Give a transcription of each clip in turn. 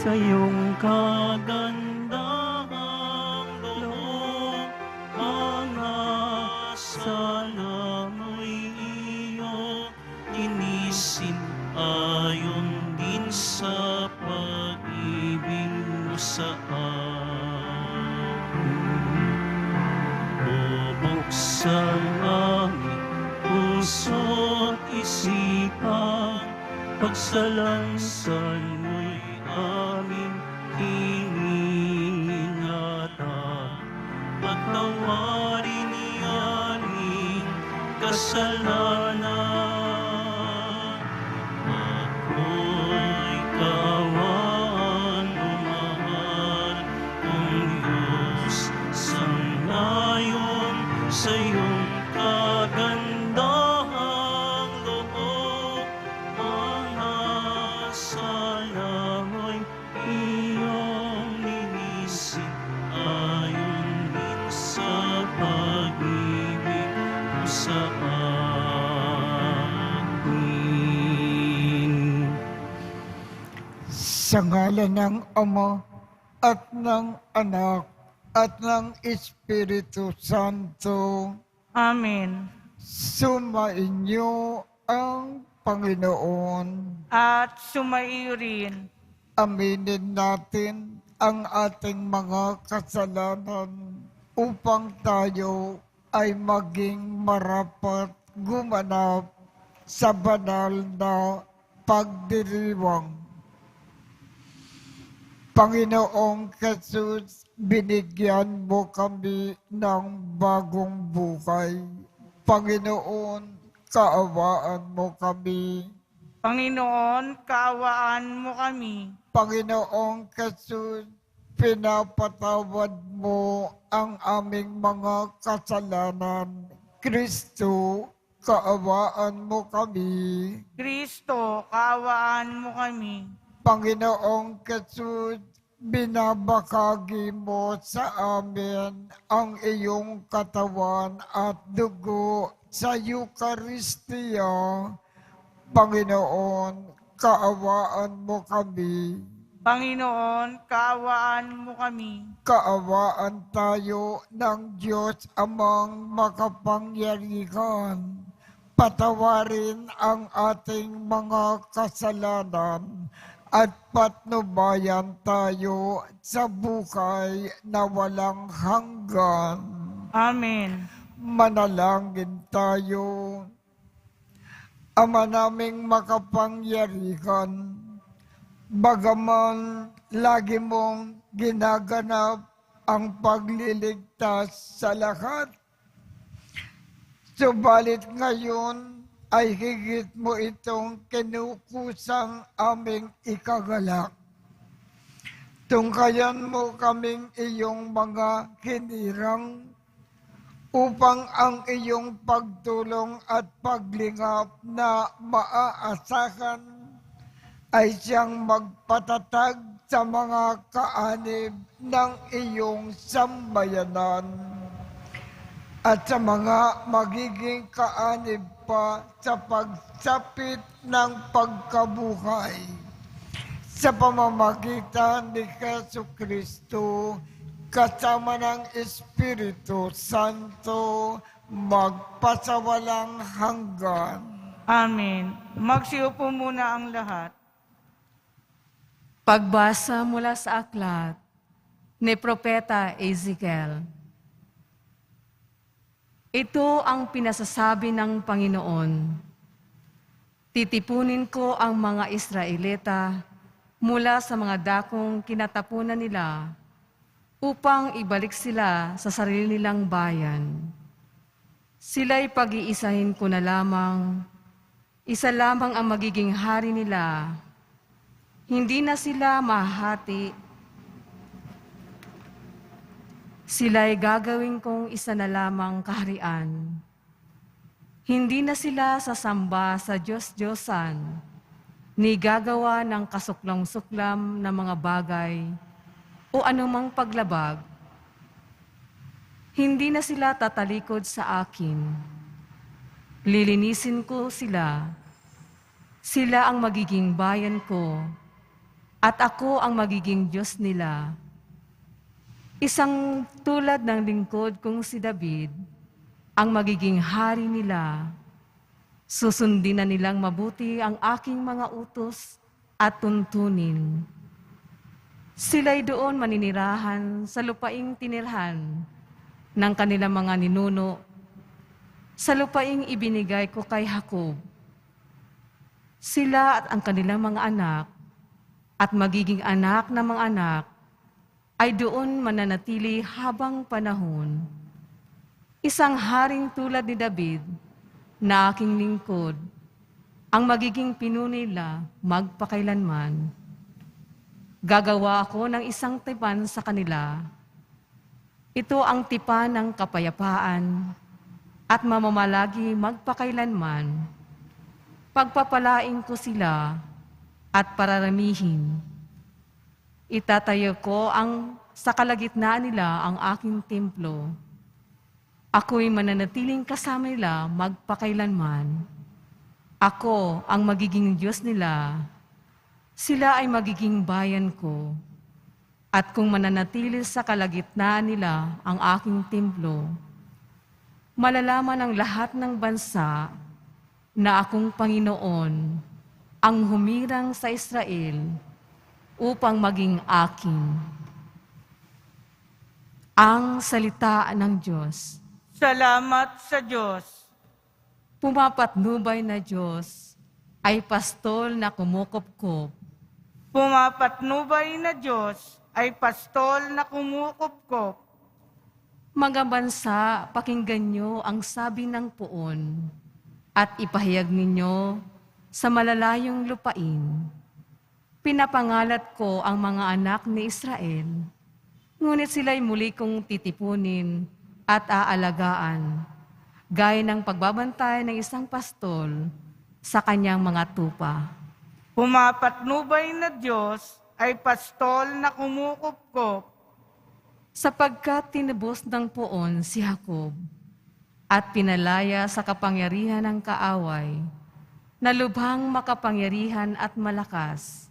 sa iyong kagandahang loob, mga sala mo'y iyong inisin ayon din sa pag-ibig mo sa amin. Bubuksan aming puso't isipan, pagsalansan mo'y aming iningatan. Patawarin aming kasalanan. Ako'y kaawaan mo, mahal kong Diyos, sangayon sa iyong kagandahang loob, mga sala mo'y iyong linisin ayon din sa pag-ibig mo sa amin. Sa ngalan ng Ama at ng Anak at ng Espiritu Santo, Amen. sumainyo ang Panginoon. At sumaiyo rin. Aminin natin ang ating mga kasalanan upang tayo ay maging marapat gumanap sa banal na pagdiriwang. Panginoong Jesus, binigyan mo kami ng bagong buhay. Panginoon, kaawaan mo kami. Panginoon, kaawaan mo kami. Panginoong Jesus, pinapatawad mo ang aming mga kasalanan. Kristo, kaawaan mo kami. Kristo, kaawaan mo kami. Panginoong Jesus, binabakagi mo sa amin ang iyong katawan at dugo sa Eucharistia. Panginoon, kaawaan mo kami. Panginoon, kaawaan mo kami. Kaawaan tayo ng Diyos Amang makapangyarihan. Patawarin ang ating mga kasalanan at patnubayan tayo sa buhay na walang hanggan. Amen. Manalangin tayo. Ama naming makapangyarihan, bagaman lagi mong ginaganap ang pagliligtas sa lahat, subalit ngayon ay higit mo itong kinukusang aming ikagalak. Tungkayan mo kaming iyong mga hinirang upang ang iyong pagtulong at paglingap na maaasahan ay siyang magpatatag sa mga kaanib ng iyong sambayanan at sa mga magiging kaanib pa sa pagsapit ng pagkabuhay. Sa pamamagitan ni Jesucristo, kasama ng Espiritu Santo, magpasawalang hanggan. Amen. Magsiupo muna ang lahat. Pagbasa mula sa aklat ni Propeta Ezekiel. Ito ang pinasasabi ng Panginoon. Titipunin ko ang mga Israelita mula sa mga dakong kinatapunan nila upang ibalik sila sa sarili nilang bayan. Sila'y pag-iisahin ko na lamang, isa lamang ang magiging hari nila. Hindi na sila mahati. Sila'y gagawin kong isa na lamang kaharian. Hindi na sila sasamba sa Diyos-Diyosan, ni gagawa ng kasuklam-suklam na mga bagay o anumang paglabag. Hindi na sila tatalikod sa akin. Lilinisin ko sila. Sila ang magiging bayan ko. at ako ang magiging Diyos nila. Isang tulad ng lingkod kong si David, ang magiging hari nila. Susundin na nilang mabuti ang aking mga utos at tuntunin. Sila'y doon maninirahan sa lupaing tinirhan ng kanilang mga ninuno, sa lupaing ibinigay ko kay Jacob. Sila at ang kanilang mga anak at magiging anak ng mga anak ay doon mananatili habang panahon. Isang haring tulad ni David na aking lingkod, ang magiging pinuno nila magpakailanman. Gagawa ako ng isang tipan sa kanila. Ito ang tipan ng kapayapaan at mamamalagi magpakailanman. Pagpapalain ko sila at pararamihin. Itatayo ko sa kalagitnaan nila ang aking templo. Ako'y mananatiling kasama nila magpakailanman. Ako ang magiging Diyos nila. Sila ay magiging bayan ko. At kung mananatili sa kalagitnaan nila ang aking templo, malalaman ng lahat ng bansa na akong Panginoon ang humirang sa Israel upang maging akin. Ang salita ng Diyos. Salamat sa Diyos. Pumapatnubay na Diyos ay pastol na kumukupkup. Pumapatnubay na Diyos ay pastol na kumukupkop. Mga bansa, pakinggan niyo ang sabi ng poon at ipahayag ninyo sa malalayong lupain. Pinapangalat ko ang mga anak ni Israel, ngunit sila'y muli kong titipunin at aalagaan, gaya ng pagbabantay ng isang pastol sa kanyang mga tupa. Pumapatnubay na Diyos ay pastol na kumukupkop. Sapagkat tinubos ng poon si Jacob at pinalaya sa kapangyarihan ng kaaway, na lubhang makapangyarihan at malakas.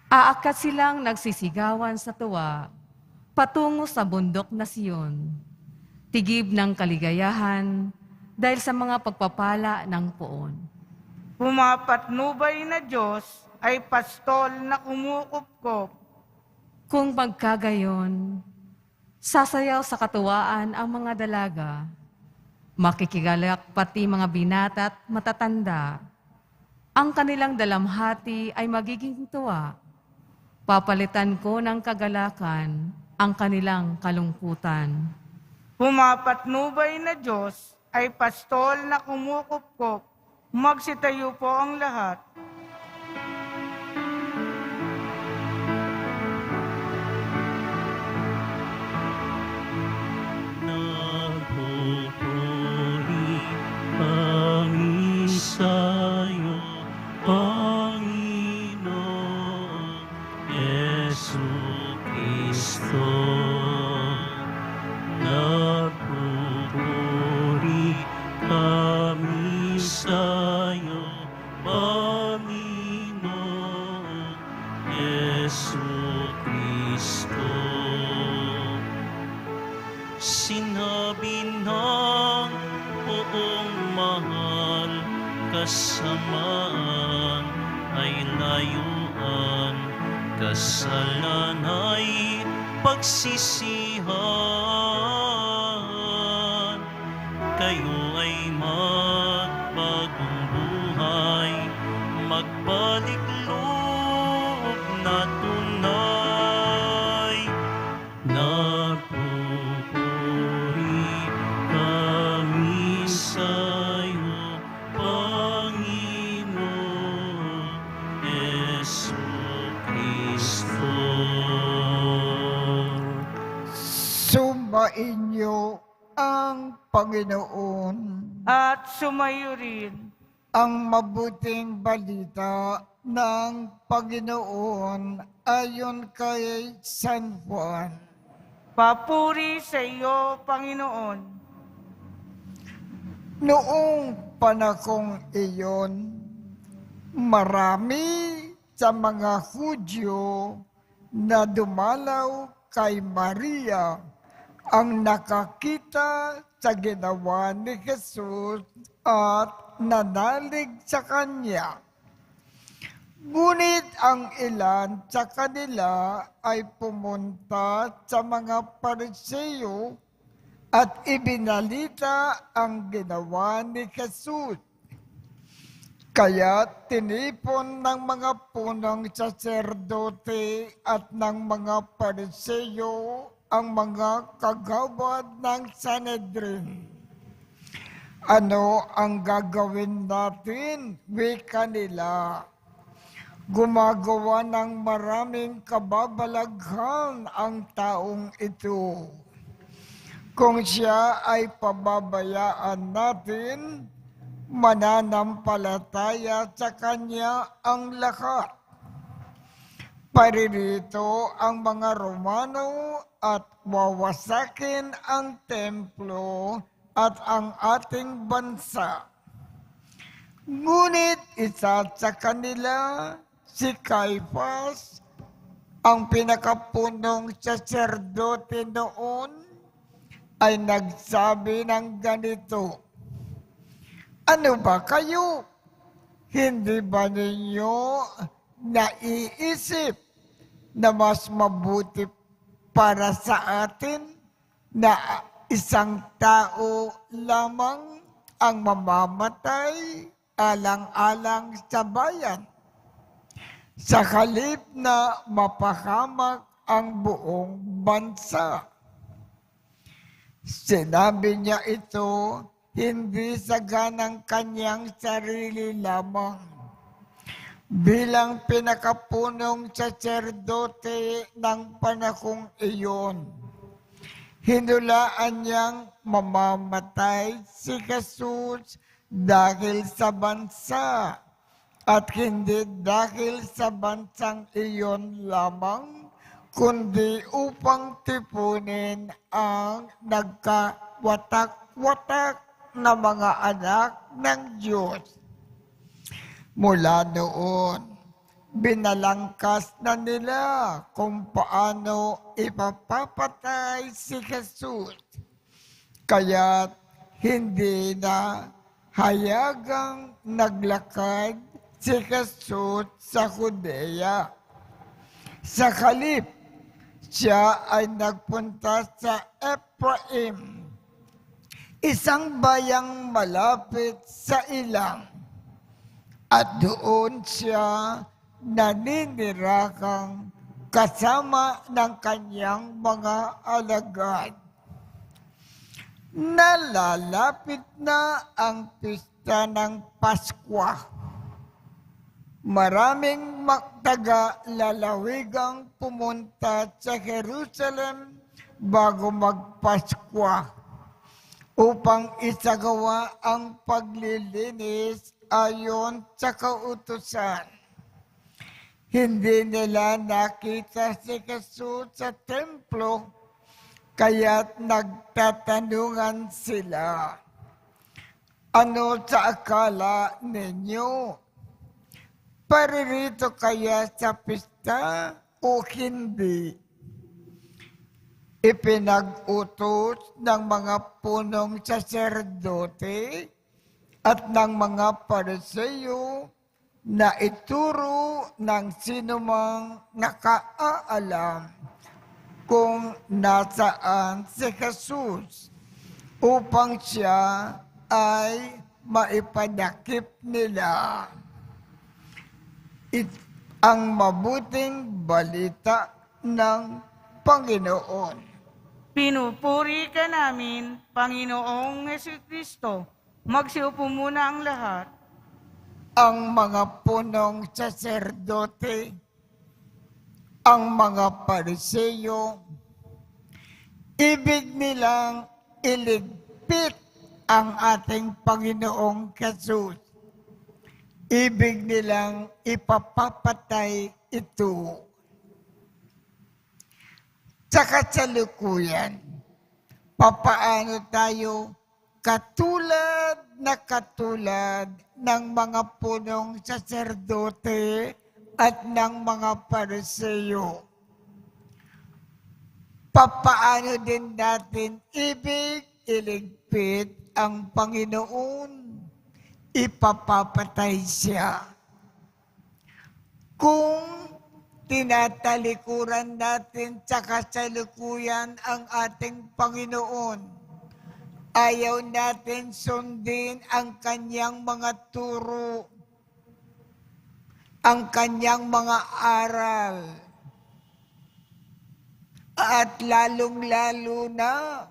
Aakat silang nagsisigawan sa tuwa, patungo sa bundok na Siyon, tigib ng kaligayahan dahil sa mga pagpapala ng poon. Pumapatnubay na Diyos ay pastol na kumukupkop. Kung magkagayon, sasayaw sa katuwaan ang mga dalaga, makikigalak pati mga binata at matatanda. Ang kanilang dalamhati ay magiging tuwa. Papalitan ko ng kagalakan ang kanilang kalungkutan. Pumapatnubay na Diyos ay pastol na kumukupkop. Magsitayo po ang lahat. Nagpupuri kami sa'yo, Panginoon Jesucristo. Nagpupuri kami sa'yo, Panginoon Jesucristo. Sinabi ng buong mahal, kasamaan ay layuan, kasalan ay pagsisihan. Kayo ay magbagong buhay, magbalik loob na tunay. Nagpupuri kami sa'yo, Panginoon Jesucristo. Sumainyo ang Panginoon. At sumayo rin Ang mabuting balita ng Panginoon ayon kay San Juan. papuri sa iyo, Panginoon. Noong panahong iyon, marami sa mga Hudyo na dumalaw kay Maria ang nakakita sa ginawa ni Jesus at nanalig sa kanya. Ngunit ang ilan sa kanila ay pumunta sa mga Pariseo at ibinalita ang ginawa ni Jesus. Kaya tinipon ng mga punong saserdote at ng mga Pariseo ang mga kagawad ng Sanhedrin. Ano ang gagawin natin? Wika nila. Gumagawa ng maraming kababalaghan ang taong ito. Kung siya ay pababayaan natin, mananampalataya sa kanya ang lahat. Paririto ang mga Romano at wawasakin ang templo at ang ating bansa. Ngunit isa sa kanila, si Caiphas, ang pinakapunong saserdote noon, ay nagsabi ng ganito, "Ano ba kayo? Hindi ba ninyo naiisip na mas mabuti para sa atin na isang tao lamang ang mamamatay alang-alang sa bayan, sa halip na mapahamak ang buong bansa?" Sinabi niya ito hindi sa ganang kanyang sarili lamang. Bilang pinakapunong saserdote ng panahong iyon, hinulaan niyang mamamatay si Jesus dahil sa bansa at hindi dahil sa bansang iyon lamang, kundi upang tipunin ang nagkawatak-watak na mga anak ng Diyos. Mula noon, binalangkas na nila kung paano ipapapatay si Jesus. Kaya't hindi na hayagang naglakad si Jesus sa Judea. Sa halip, siya ay nagpunta sa Ephraim, isang bayang malapit sa ilang, at doon siya naninirahan kasama ng kanyang mga alagad. Nalalapit na ang pista ng Paskwa. Maraming taga-lalawigang pumunta sa Jerusalem bago magpaskwa upang isagawa ang paglilinis ayon sa kautusan. Hindi nila nakita si Jesus sa templo, kaya't nagtatanungan sila, "Ano sa akala ninyo? Paririto kaya sa pista o hindi?" Ipinag-utos ng mga punong saserdote at ng mga Pariseo na ituro ng sinumang nakaalam kung nasaan si Jesus upang siya ay maipadakip nila. Ang mabuting balita ng Panginoon. Pinupuri ka namin, Panginoong Jesucristo. Magsiupo muna ang lahat. Ang mga punong saserdote, ang mga Pariseo, ibig nilang iligpit ang ating Panginoong Jesus. Ibig nilang ipapapatay ito. Sa kasalukuyan, papaano tayo katulad ng mga punong saserdote at ng mga Pariseo. Papaano din natin iligpit ang Panginoon? Ipapapatay siya. Kung tinatalikuran natin sa kasalukuyan ang ating Panginoon, ayaw natin sundin ang kanyang mga turo, ang kanyang mga aral, at lalong-lalo na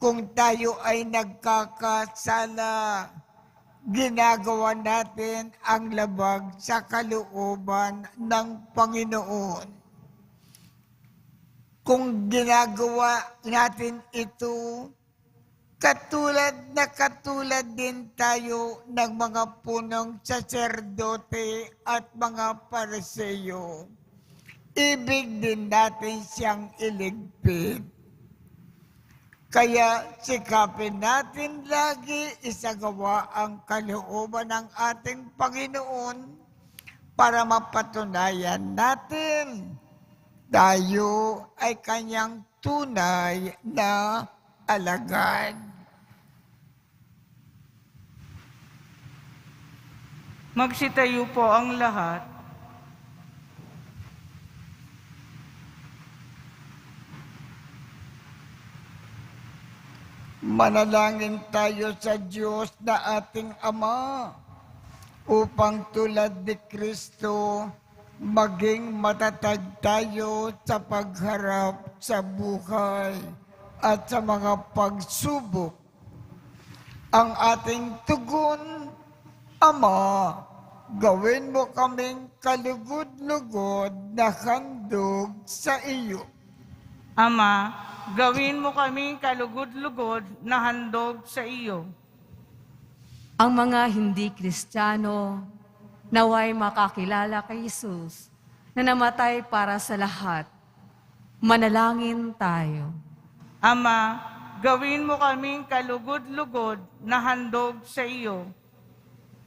kung tayo ay nagkakasala, ginagawa natin ang labag sa kalooban ng Panginoon. Kung ginagawa natin ito, katulad din tayo ng mga punong saserdote at mga Pariseo, ibig din natin siyang iligpit. Kaya sikapin natin lagi isagawa ang kalooban ng ating Panginoon para mapatunayan natin tayo ay kanyang tunay na alagad. Magsitayo po ang lahat. Manalangin tayo sa Diyos na ating Ama upang tulad ni Kristo maging matatag tayo sa pagharap sa buhay at sa mga pagsubok. Ang ating tugon, Ama, gawin mo kaming kalugod-lugod na handog sa iyo. Ama, gawin mo kaming kalugod-lugod na handog sa iyo. Ang mga hindi Kristiyano naway makakilala kay Jesus na namatay para sa lahat. Manalangin tayo. Ama, gawin mo kaming kalugod-lugod na handog sa iyo.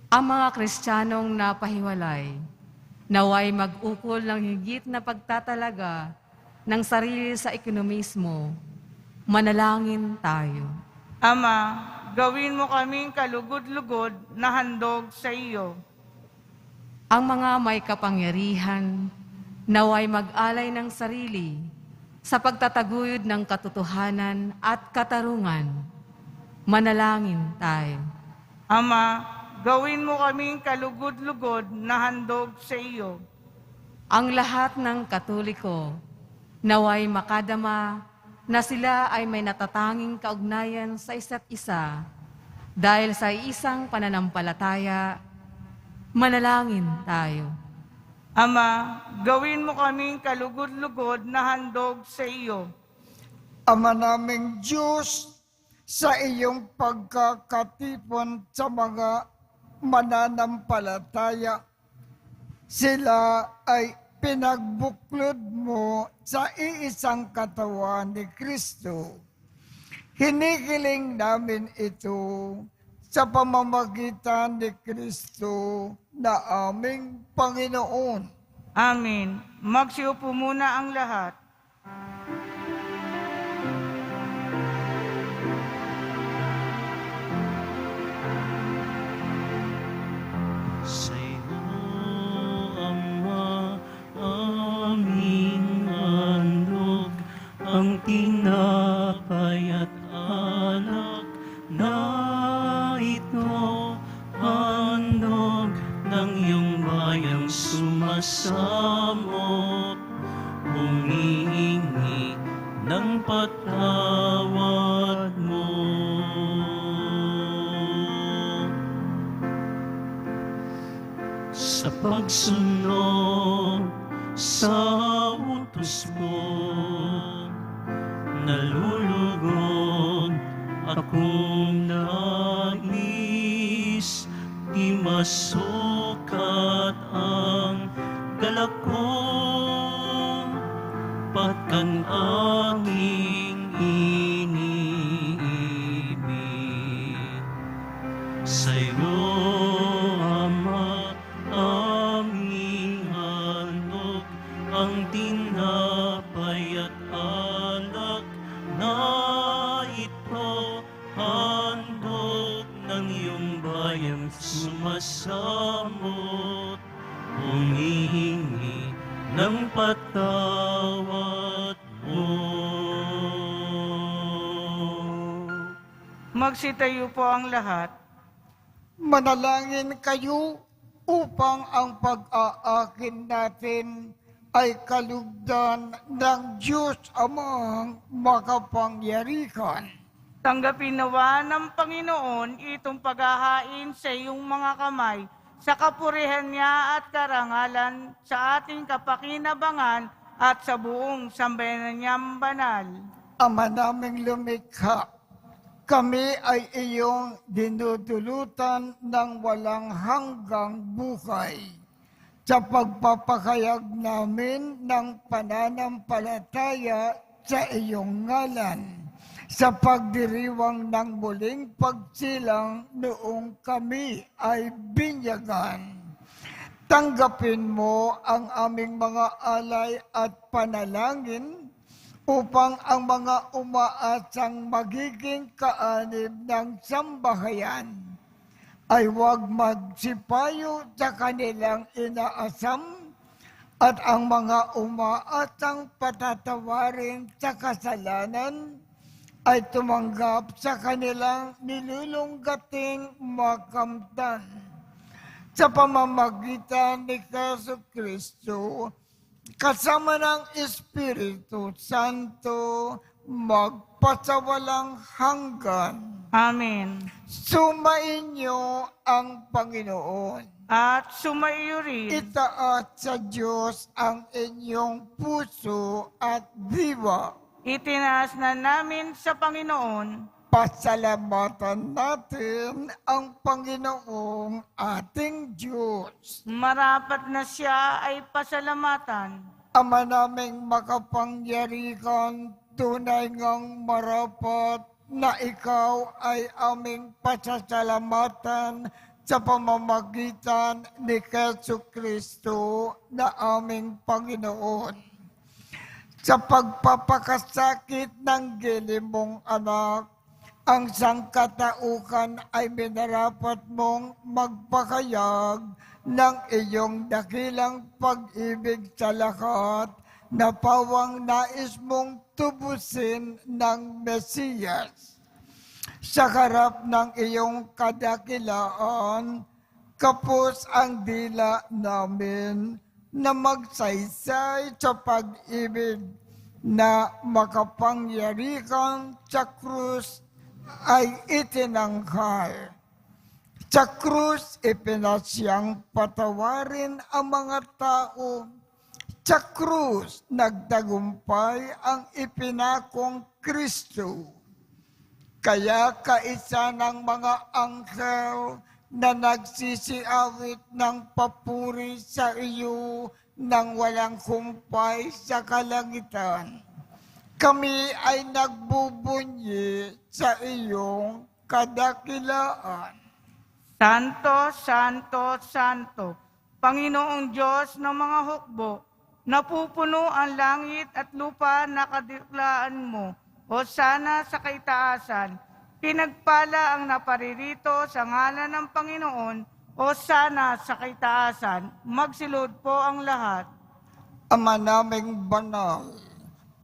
Ang mga Kristiyanong napahiwalay naway mag-ukol ng higit na pagtatalaga ng sarili sa ekonomismo. Manalangin tayo. Ama, gawin mo kaming kalugod-lugod na handog sa iyo. Ang mga may kapangyarihan naway mag-alay ng sarili sa pagtataguyod ng katotohanan at katarungan. Manalangin tayo. Ama, gawin mo kaming kalugod-lugod na handog sa iyo. Ang lahat ng Katoliko naway makadama na sila ay may natatanging kaugnayan sa isa't isa dahil sa isang pananampalataya. Manalangin tayo. Ama, gawin mo kaming kalugod-lugod na handog sa iyo. Ama naming Diyos, sa iyong pagkakatipon sa mga mananampalataya, sila ay pinagbuklod mo sa iisang katawan ni Kristo. Hinihiling namin ito sa pamamagitan ni Kristo na aming Panginoon. Amen. Magsiupo muna ang lahat. Sa iyo, Ama, aming handog, ang tinapay at alak na ito, handog ng iyong bayang sumasamot, humihingi ng patawad mo. Sa pagsunod sa utos mo, nalulugod akong nais, di masukat ang galak ko, patkan aking iniibig. Sa'yo, Ama, aming pinatawad mo. Magsitayo po ang lahat. Manalangin kayo upang ang pag-aakin natin ay kalugdan ng Diyos Amang makapangyarihan. Tanggapin nawa ng Panginoon itong paghahain sa iyong mga kamay sa kapurihan niya at karangalan sa ating kapakinabangan at sa buong sambayanan niyang banal. Ama naming lumikha, kami ay iyong dinudulutan ng walang hanggang buhay. Sa pagpapakayag namin ng pananampalataya sa iyong ngalan, sa pagdiriwang ng muling pagsilang noong kami ay binyagan. Tanggapin mo ang aming mga alay at panalangin upang ang mga umaasang magiging kaanib ng sambahayan ay huwag magsipayo sa kanilang inaasam at ang mga umaasang patatawarin sa kasalanan ay tumanggap sa kanilang nilulunggating makamtan. Sa pamamagitan ni Jesucristo, kasama ng Espiritu Santo, magpasawalang hanggan. Amen. Sumainyo ang Panginoon. At sumaiyo rin. Itaas sa Diyos ang inyong puso at diwa. Itinaas na namin sa Panginoon. Pasalamatan natin ang Panginoong ating Diyos. Marapat na siya ay pasalamatan. Ama naming makapangyarihan, tunay ngang marapat na ikaw ay aming pasasalamatan sa pamamagitan ni Jesucristo na aming Panginoon. Sa pagpapakasakit ng gilim mong anak, ang sangkatauhan ay minarapat mong magpakayag ng iyong dakilang pag-ibig sa lahat na pawang nais mong tubusin ng Mesiyas. Sa harap ng iyong kadakilaan, kapos ang dila namin na magsaysay sa pag-ibig na makapangyarihan sa krus ay itinanghal. Sa krus, ipinasyang patawarin ang mga tao. Sa krus, nagtagumpay ang ipinakong Kristo. Kaya kaisa ng mga anghel na nagsisiawit ng papuri sa iyo nang walang humpay sa kalangitan, kami ay nagbubunyi sa iyong kadakilaan. Santo, Santo, Santo, Panginoong Diyos ng mga hukbo, napupuno ang langit at lupa na kadiklaan mo, o sana sa kaitaasan. Pinagpala ang naparirito sa ngalan ng Panginoon, o sana sa kaitaasan. Magsilod po ang lahat. Ama naming banal,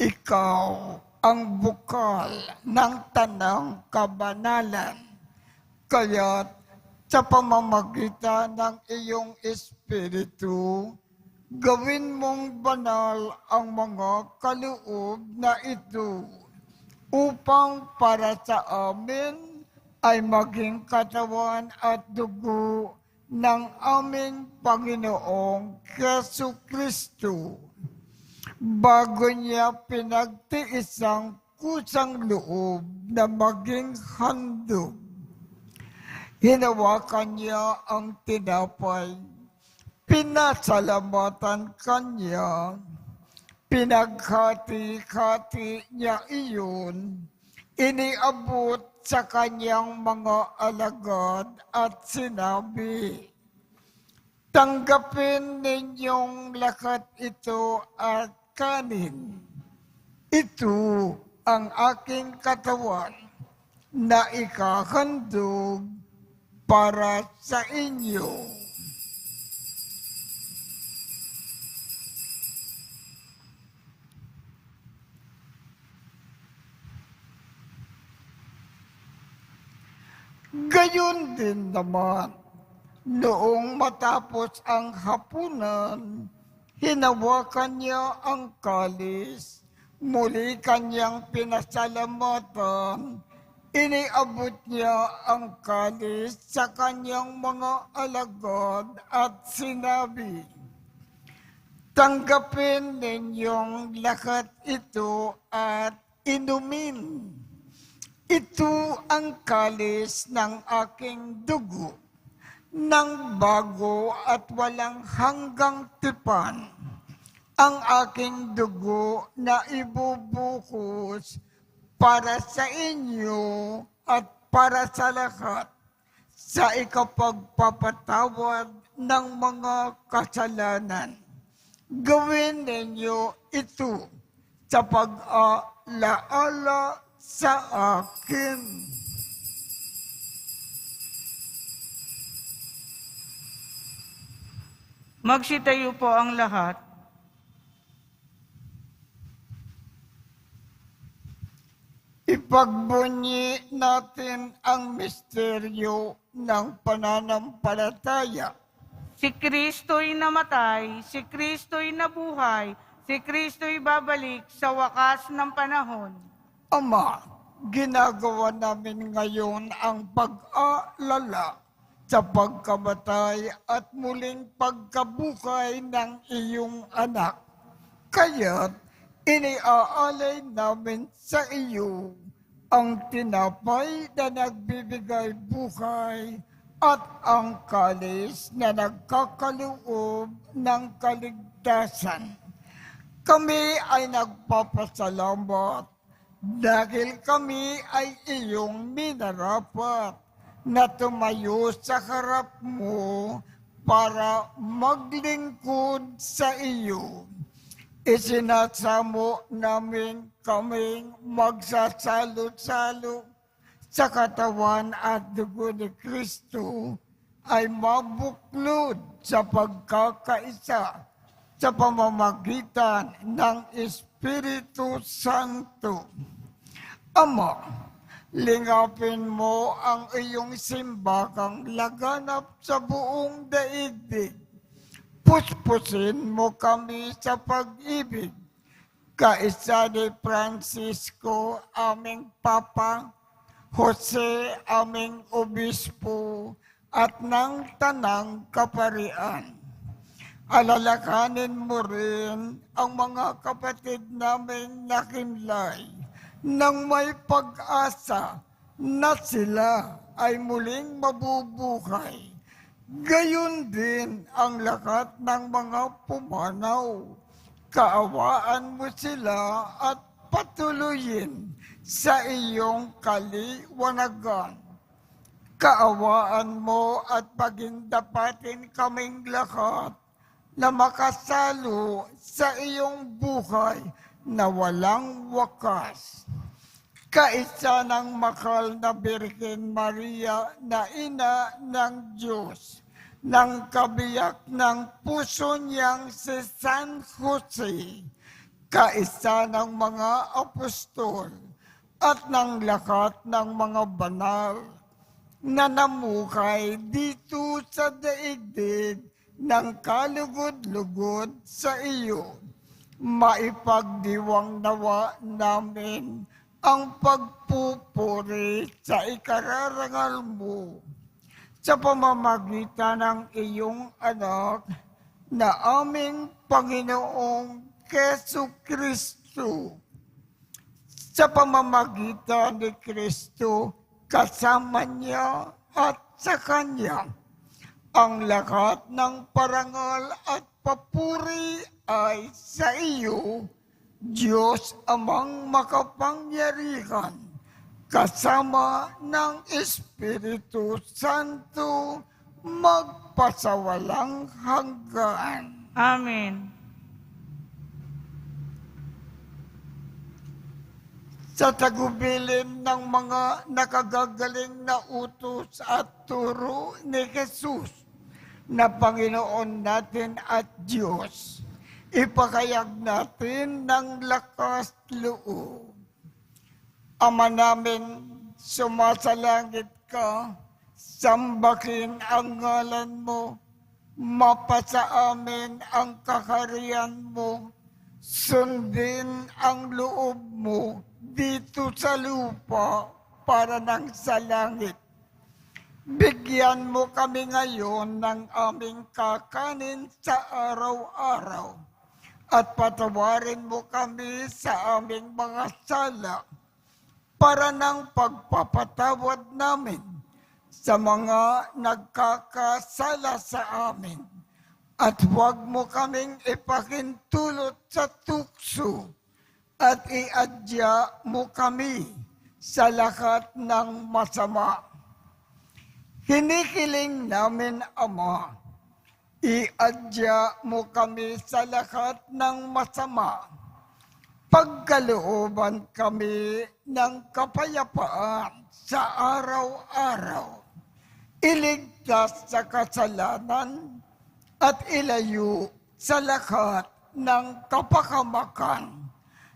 ikaw ang bukal ng tanang kabanalan. Kaya't sa pamamagitan ng iyong Espiritu, gawin mong banal ang mga kaloob na ito upang para sa amin ay maging katawan at dugo ng aming Panginoong Jesucristo. Bago niya pinagtiis ang kusang loob na maging handog, hinawakan niya ang tinapay, pinasalamatan kanya, pinaghati-hati niya iyon, iniabot sa kanyang mga alagad at sinabi, "Tanggapin ninyong lahat ito at kanin. Ito ang aking katawan na ikahandog para sa inyo." Gayon din naman, noong matapos ang hapunan, hinawakan niya ang kalis, muli kanyang pinasalamatan, iniabot niya ang kalis sa kanyang mga alagad at sinabi, "Tanggapin ninyong lahat ito at inumin. Ito ang kalis ng aking dugo, ng bago at walang hanggang tipan. Ang aking dugo na ibubuhos para sa inyo at para sa lahat sa ikapagpapatawad ng mga kasalanan. Gawin ninyo ito sa pag-alaala sa akin." Magsitayo po ang lahat. Ipagbunyi natin ang misteryo ng pananampalataya. Si Kristo'y namatay, si Kristo'y nabuhay, si Kristo'y babalik sa wakas ng panahon. Ama, ginagawa namin ngayon ang pag-aalala sa pagkamatay at muling pagkabuhay ng iyong anak. Kaya't iniaalay namin sa iyo ang tinapay na nagbibigay buhay at ang kalis na nagkakaloob ng kaligtasan. Kami ay nagpapasalamat dahil kami ay iyong minarapat na tumayo sa harap mo para maglingkod sa iyo. Isinasamo namin kaming magsasalo-salo sa katawan at dugo ni Kristo ay mabuklod sa pagkakaisa sa pamamagitan ng Espiritu Santo. Ama, lingapin mo ang iyong simbakang laganap sa buong daigdig. Puspusin mo kami sa pag-ibig. Kaisa ni Francisco, aming Papa, Jose, aming Obispo, at ng Tanang Kaparian. Alalakanin mo rin ang mga kapatid naming nakinlay nang may pag-asa na sila ay muling mabubuhay. Gayon din ang lahat ng mga pumanaw. Kaawaan mo sila at patuloyin sa iyong kaliwanagan. Kaawaan mo at pagindapatin kaming lahat na makasalo sa iyong buhay na walang wakas. Kaisa ng mahal na Birhen Maria na ina ng Diyos, ng kabiyak ng puso niyang si San Jose, kaisa ng mga apostol at ng lahat ng mga banal na namuhay dito sa daigdig ng kalugod-lugod sa iyo. Maipagdiwang nawa namin ang pagpupuri sa ikararangal mo sa pamamagitan ng iyong anak na aming Panginoong Jesucristo. Sa pamamagitan ni Kristo, kasama niya at sa Kanya, ang lahat ng parangal at papuri ay sa iyo, Diyos Amang makapangyarihan, kasama ng Espiritu Santo, magpasawalang hanggan. Amen. Sa tagubilin ng mga nakagagaling na utos at turo ni Jesus na Panginoon natin at Diyos, ipakayag natin ng lakas loob. Ama namin, sumasalangit ka, Sambahin ang ngalan mo, mapasa amin ang kaharian mo, sundin ang loob mo dito sa lupa para nang sa langit. Bigyan mo kami ngayon ng aming kakanin sa araw-araw at patawarin mo kami sa aming mga sala para ng pagpapatawad namin sa mga nagkakasala sa amin. At huwag mo kaming ipakintulot sa tukso at iadya mo kami sa lahat ng masama. Hinihiling namin, Ama, iadya mo kami sa lahat ng masama. Pagkalooban kami ng kapayapaan sa araw-araw. Iligtas sa kasalanan at ilayo sa lahat ng kapahamakan.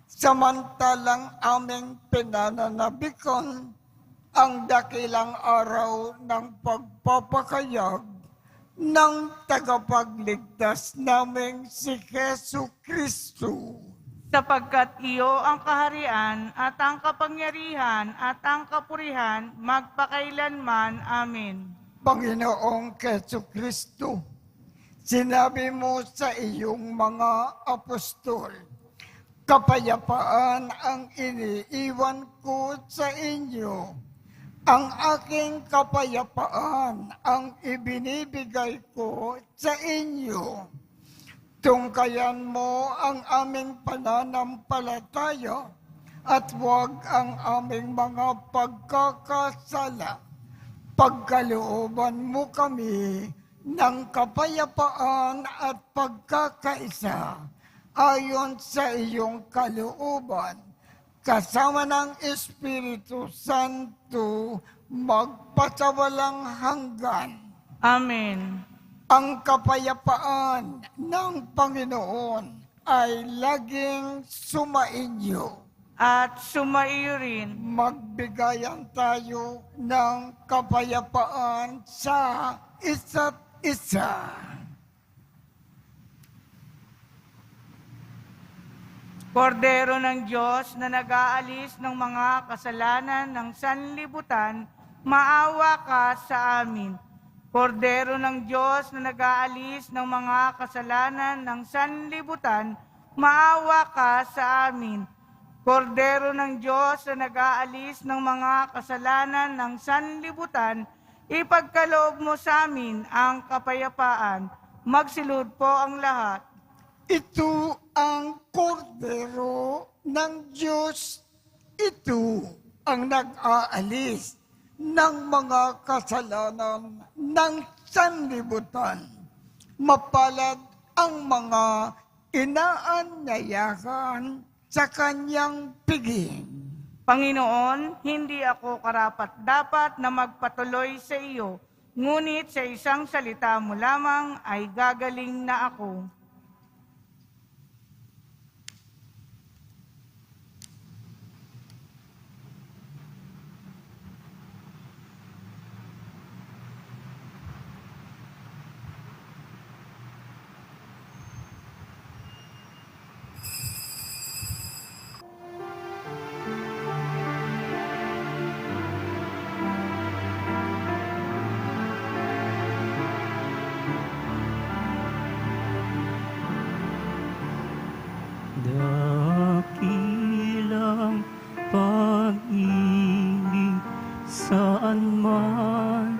Samantalang aming pinananabikan ang dakilang araw ng pagpapakayag ng tagapagligtas naming si Jesu Kristo. Sapagkat iyo ang kaharian at ang kapangyarihan at ang kapurihan magpakailanman. Amen. Panginoong Jesu Kristo, sinabi mo sa iyong mga apostol, kapayapaan ang iniiwan ko sa inyo. Ang aking kapayapaan ang ibinibigay ko sa inyo. Tungkayan mo ang aming pananampalataya at huwag ang aming mga pagkakasala. Pagkalooban mo kami ng kapayapaan at pagkakaisa ayon sa iyong kalooban, kasama ng Espiritu Santo magpasawalang hanggan. Amen. Ang kapayapaan ng Panginoon ay laging sumainyo. At sumaiyo rin. Magbigayan tayo ng kapayapaan sa isa't isa. Kordero ng Diyos na nag-aalis ng mga kasalanan ng sanlibutan, maawa ka sa amin. Kordero ng Diyos na nag-aalis ng mga kasalanan ng sanlibutan, maawa ka sa amin. Kordero ng Diyos na nag-aalis ng mga kasalanan ng sanlibutan, ipagkaloob mo sa amin ang kapayapaan. Magsilud po ang lahat. Ito ang kordero ng Diyos. Ito ang nag-aalis ng mga kasalanan ng sanlibutan. Mapalad ang mga inaanyayahan sa kanyang piging. Panginoon, hindi ako karapat-dapat na magpatuloy sa iyo, ngunit sa isang salita mo lamang ay gagaling na ako. Dakilang pag-ibig saan man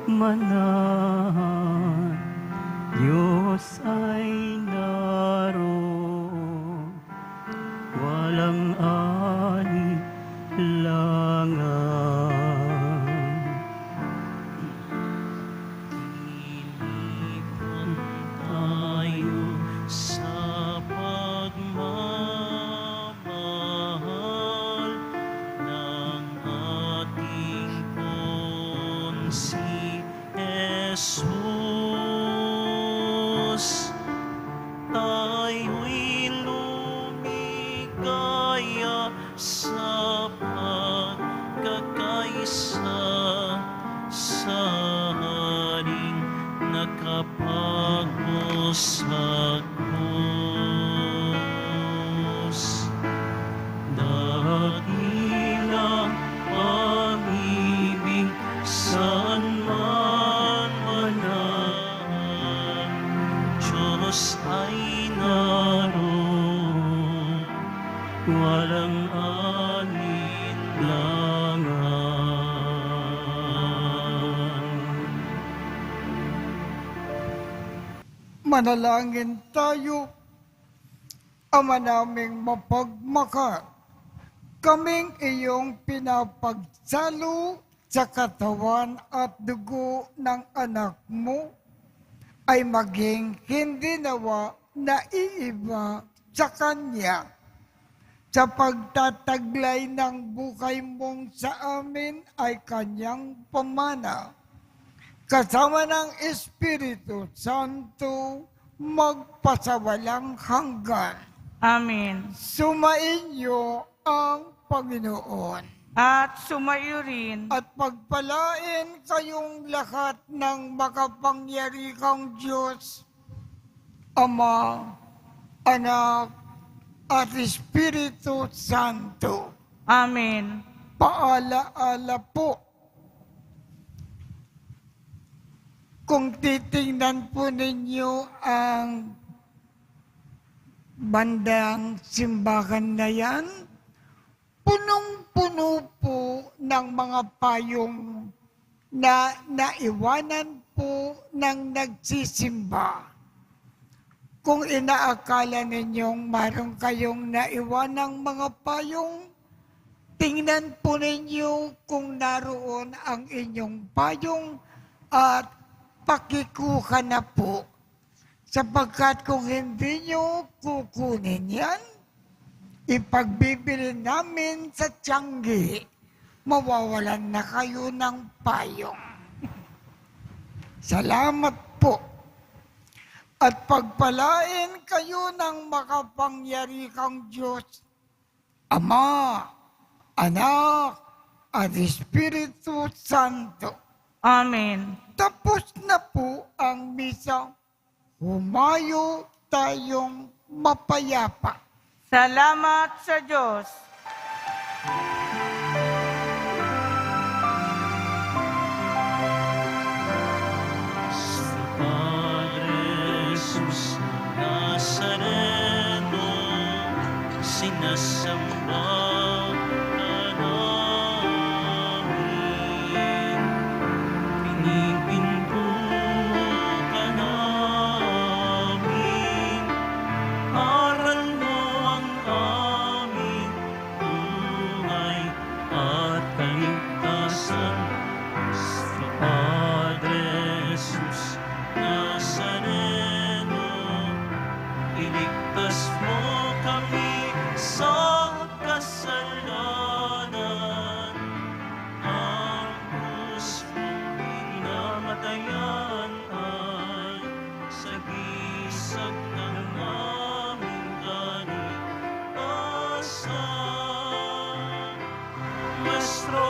manahan, Diyos ay naroon, walang alinlangan. Ilipan tayo sa pagmamahal ng ating Pong si Jesus. Tayo'y lumigaya sa pagkakaisa sa sa krus. Dakilang pag-ibig, saan man walang Diyos ay naroon, walang alinlangan. Manalangin tayo. Ama naming mapagmahal, kaming iyong pinapagsalo sa katawan at dugo ng anak mo ay maging hindi nawa naiiba sa Kanya sa pagtataglay ng buhay mong sa amin ay Kanyang pamana. Kasama ng Espiritu Santo, magpasawalang hanggan. Amen. Sumainyo ang Panginoon. At sumayo rin At pagpalain kayong lahat ng makapangyarihang Diyos, Ama, Anak, at Espiritu Santo. Amen. Paalaala po. Kung titingnan po ninyo ang bandang simbahan na yan, punong-puno po ng mga payong na naiwanan po ng nagsisimba. Kung inaakala ninyong mayroon kayong naiwanang mga payong, tingnan po ninyo kung naroon ang inyong payong at pakikuha na po. Sapagkat kung hindi nyo kukunin yan, ipagbibili namin sa Tiangge, mawawalan na kayo ng payong. Salamat po. At pagpalain kayo ng makapangyarihang Diyos, Ama, Anak, at Espiritu Santo. Amen. Tapos na po ang misa. Humayo tayong mapayapa. Salamat sa Diyos. Sa Padre Jesus Nazareno, sinasamba ka namin. Pinipinto ka namin. Aral mo ang aming buhay at kaligtasan. Sa Padre Jesus Nazareno, iligtas mo kami sa kasalanan. Ang krus mong pinamatayan ay sagisag ng aming kaligtasan. Nuestro